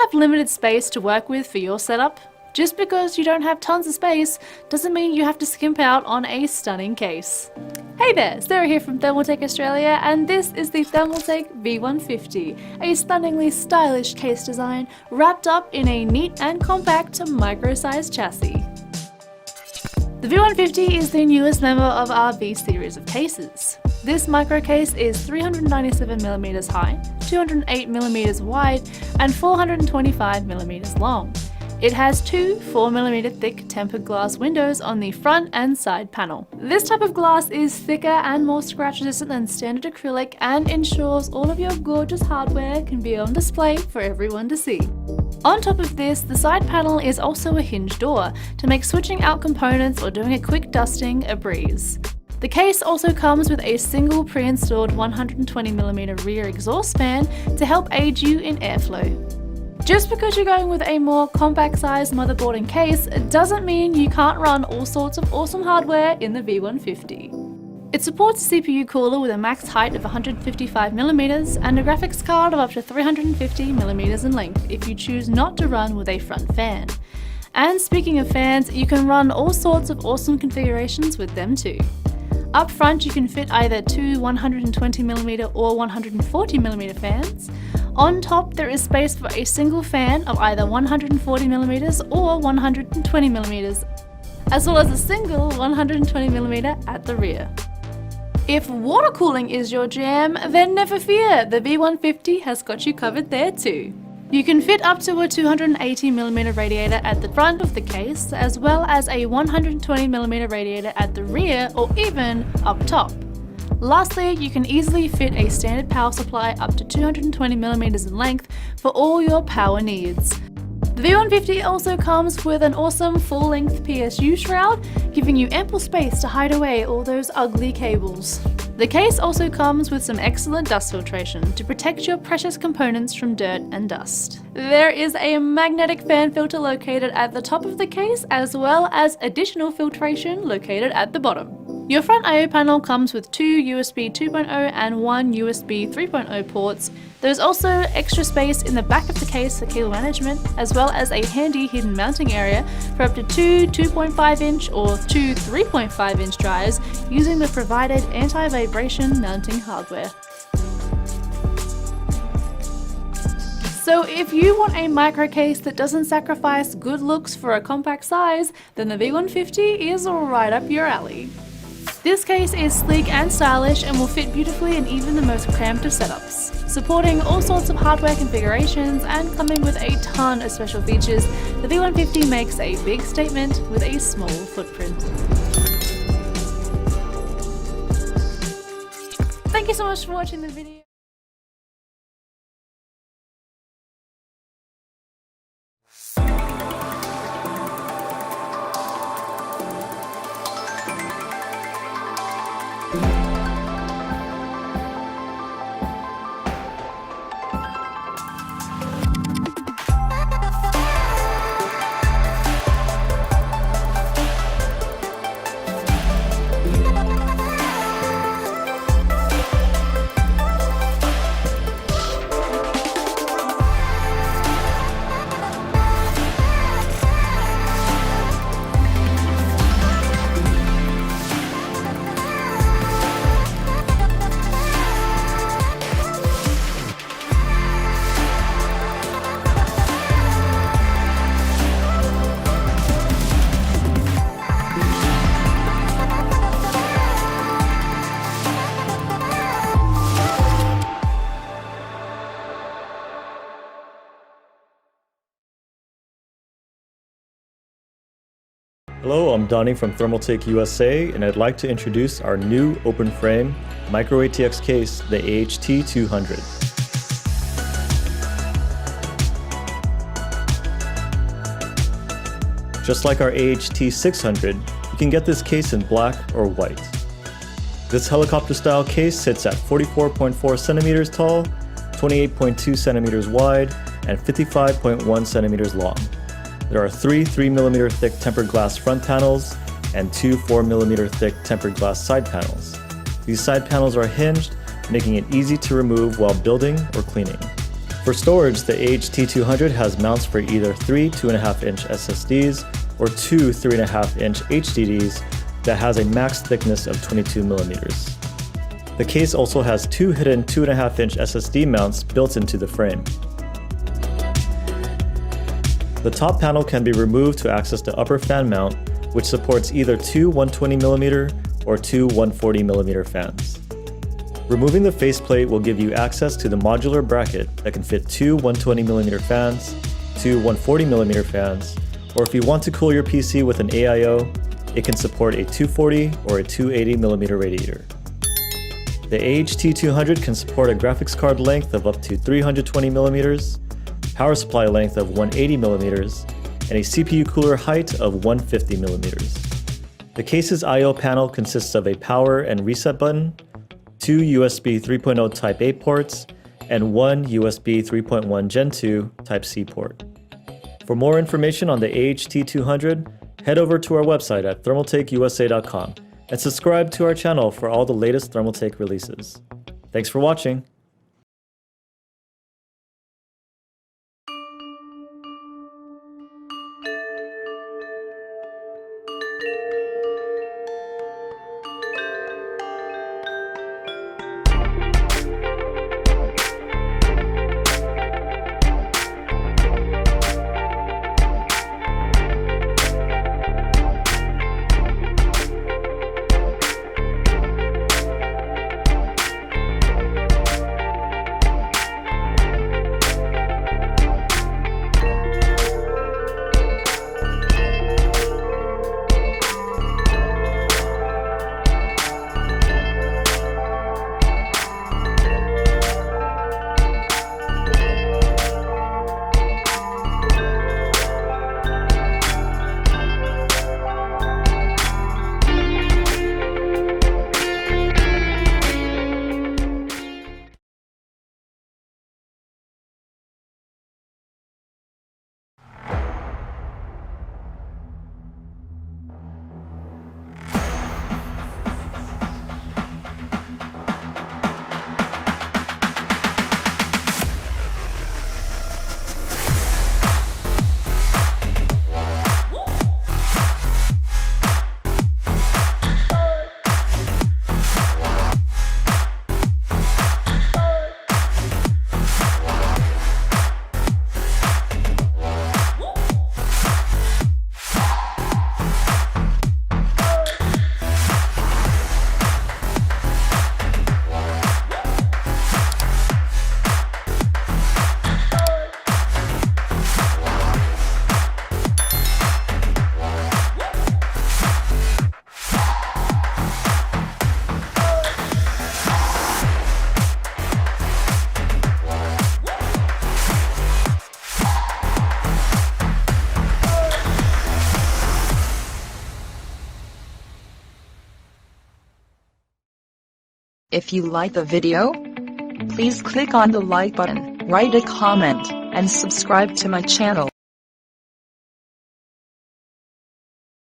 have limited space to work with for your setup? Just because you don't have tons of space doesn't mean you have to skimp out on a stunning case. Hey there, Sarah here from Thermaltake Australia, and this is the Thermaltake V150, a stunningly stylish case design wrapped up in a neat and compact micro-sized chassis. The V150 is the newest member of our V series of cases. This micro case is 397mm high, 208mm wide, and 425mm long. It has two 4mm thick tempered glass windows on the front and side panel. This type of glass is thicker and more scratch resistant than standard acrylic and ensures all of your gorgeous hardware can be on display for everyone to see. On top of this, the side panel is also a hinge door to make switching out components or doing a quick dusting a breeze. The case also comes with a single pre-installed 120mm rear exhaust fan to help aid you in airflow. Just because you're going with a more compact sized motherboard and case doesn't mean you can't run all sorts of awesome hardware in the V150. It supports a CPU cooler with a max height of 155mm and a graphics card of up to 350mm in length if you choose not to run with a front fan. And speaking of fans, you can run all sorts of awesome configurations with them too. Up front you can fit either two 120mm or 140mm fans. On top there is space for a single fan of either 140mm or 120mm, as well as a single 120mm at the rear. If water cooling is your jam, then never fear, the V150 has got you covered there too. You can fit up to a 280mm radiator at the front of the case, as well as a 120mm radiator at the rear or even up top. Lastly, you can easily fit a standard power supply up to 220mm in length for all your power needs. The V150 also comes with an awesome full-length PSU shroud, giving you ample space to hide away all those ugly cables. The case also comes with some excellent dust filtration to protect your precious components from dirt and dust. There is a magnetic fan filter located at the top of the case, as well as additional filtration located at the bottom. Your front I/O panel comes with two USB 2.0 and one USB 3.0 ports. There's also extra space in the back of the case for cable management, as well as a handy hidden mounting area for up to two 2.5-inch or two 3.5-inch drives using the provided anti-vibration mounting hardware. So if you want a micro case that doesn't sacrifice good looks for a compact size, then the V150 is right up your alley. This case is sleek and stylish and will fit beautifully in even the most cramped of setups. Supporting all sorts of hardware configurations and coming with a ton of special features, the V150 makes a big statement with a small footprint. Thank you so much for watching the video. Hello, I'm Donnie from Thermaltake USA, and I'd like to introduce our new open frame Micro ATX case, the AHT200. Just like our AHT600, you can get this case in black or white. This helicopter style case sits at 44.4 centimeters tall, 28.2 centimeters wide, and 55.1 centimeters long. There are three 3mm thick tempered glass front panels and two 4mm thick tempered glass side panels. These side panels are hinged, making it easy to remove while building or cleaning. For storage, the AHT200 has mounts for either 3 2.5-inch SSDs or 2 3.5-inch HDDs that has a max thickness of 22mm. The case also has 2 hidden 2.5-inch SSD mounts built into the frame. The top panel can be removed to access the upper fan mount, which supports either two 120mm or two 140mm fans. Removing the faceplate will give you access to the modular bracket that can fit two 120mm fans, two 140mm fans, or if you want to cool your PC with an AIO, it can support a 240 or a 280mm radiator. The AHT200 can support a graphics card length of up to 320mm, power supply length of 180mm, and a CPU cooler height of 150mm. The case's I/O panel consists of a power and reset button, two USB 3.0 Type-A ports, and one USB 3.1 Gen 2 Type-C port. For more information on the AHT200, head over to our website at thermaltakeusa.com and subscribe to our channel for all the latest Thermaltake releases. Thanks for watching! If you like the video, please click on the like button, write a comment, and subscribe to my channel.